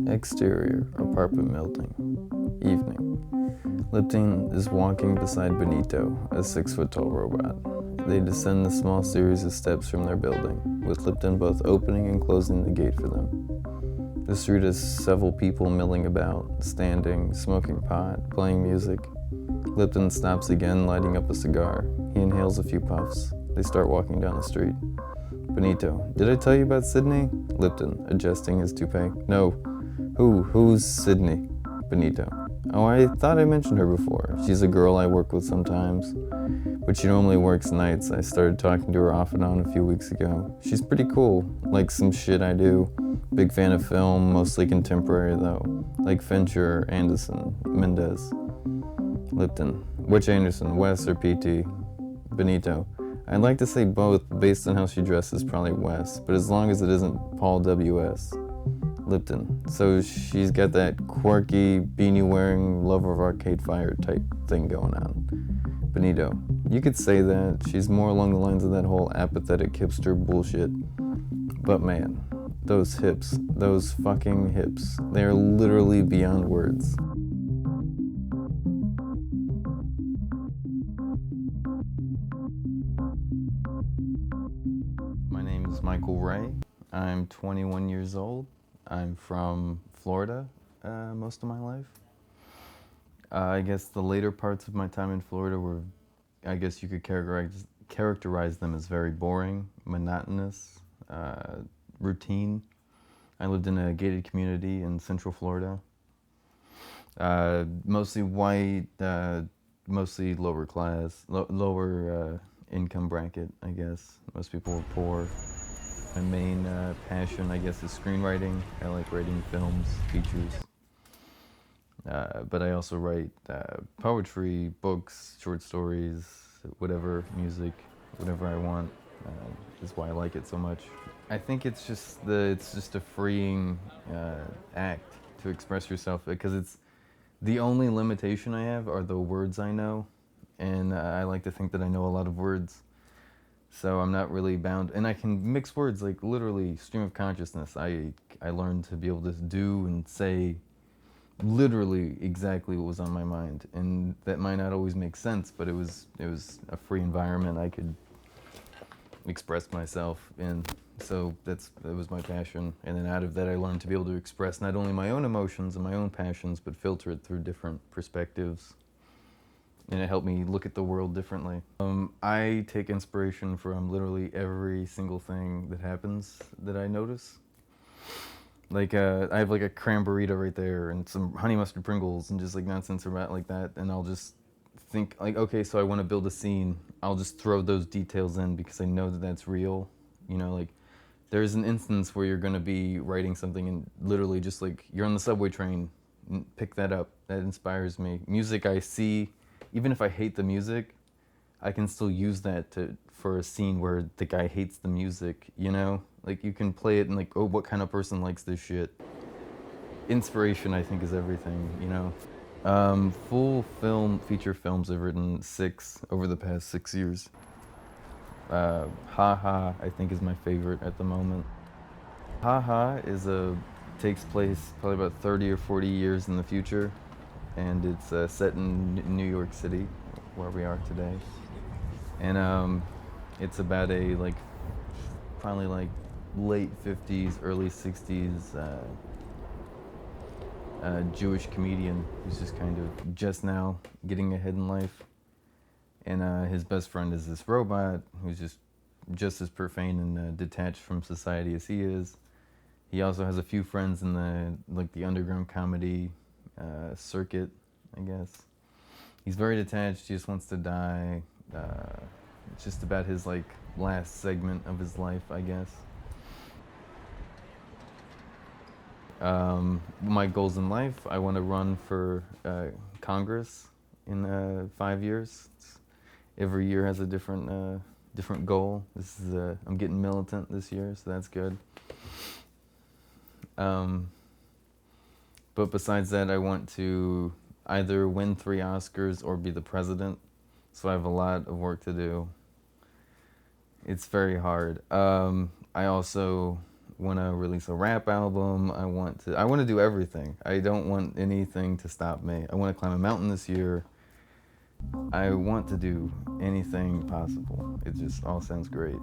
Exterior, apartment building. Evening. Lipton is walking beside Benito, a 6-foot-tall robot. They descend the small series of steps from their building, with Lipton both opening and closing the gate for them. The street has several people milling about, standing, smoking pot, playing music. Lipton stops again, lighting up a cigar. He inhales a few puffs. They start walking down the street. Benito, did I tell you about Sydney? Lipton, adjusting his toupee. No. Who's Sydney? Benito. Oh, I thought I mentioned her before. She's a girl I work with sometimes, but she normally works nights. I started talking to her off and on a few weeks ago. She's pretty cool, like some shit I do. Big fan of film, mostly contemporary though, like Fincher, Anderson, Mendez. Lipton. Which Anderson, Wes or PT? Benito. I'd like to say both, based on how she dresses, probably Wes, but as long as it isn't Paul W.S. Lipton. So she's got that quirky, beanie-wearing, lover of Arcade Fire type thing going on. Benito. You could say that. She's more along the lines of that whole apathetic hipster bullshit. But man, those hips, those fucking hips, they are literally beyond words. My name is Michael Ray. I'm 21 years old. I'm from Florida most of my life. I guess the later parts of my time in Florida were, I guess you could characterize them as very boring, monotonous, routine. I lived in a gated community in Central Florida. Mostly white, mostly lower class, lower income bracket, I guess. Most people were poor. My main passion, I guess, is screenwriting. I like writing films, features. But I also write poetry, books, short stories, whatever, music, whatever I want. Is why I like it so much. I think it's just a freeing act to express yourself, because it's the only limitation I have are the words I know, and I like to think that I know a lot of words. So I'm not really bound, and I can mix words, like literally stream of consciousness. I learned to be able to do and say literally exactly what was on my mind, and that might not always make sense, but it was a free environment I could express myself in. So that was my passion, and then out of that I learned to be able to express not only my own emotions and my own passions, but filter it through different perspectives. And it helped me look at the world differently. I take inspiration from literally every single thing that happens that I notice. Like, I have like a cranberry right there and some honey mustard Pringles and just like nonsense about like that, and I'll just think like, okay, so I want to build a scene. I'll just throw those details in because I know that that's real. You know, like there's an instance where you're going to be writing something and literally just like you're on the subway train, pick that up. That inspires me. Music I see. Even if I hate the music, I can still use that for a scene where the guy hates the music, you know? Like, you can play it and like, oh, what kind of person likes this shit? Inspiration, I think, is everything, you know? Full feature films, I've written 6 over the past 6 years. Ha Ha, I think, is my favorite at the moment. Ha Ha takes place probably about 30 or 40 years in the future, and it's set in New York City, where we are today. And it's about a probably late 50s, early 60s Jewish comedian who's just kind of just now getting ahead in life. And his best friend is this robot who's just as profane and detached from society as he is. He also has a few friends in the underground comedy circuit, I guess. He's very detached. He just wants to die. It's just about his last segment of his life, I guess. My goals in life: I want to run for Congress in 5 years. Every year has a different goal. I'm getting militant this year, so that's good. But besides that, I want to either win 3 Oscars or be the president. So I have a lot of work to do. It's very hard. I also want to release a rap album. I want to do everything. I don't want anything to stop me. I want to climb a mountain this year. I want to do anything possible. It just all sounds great.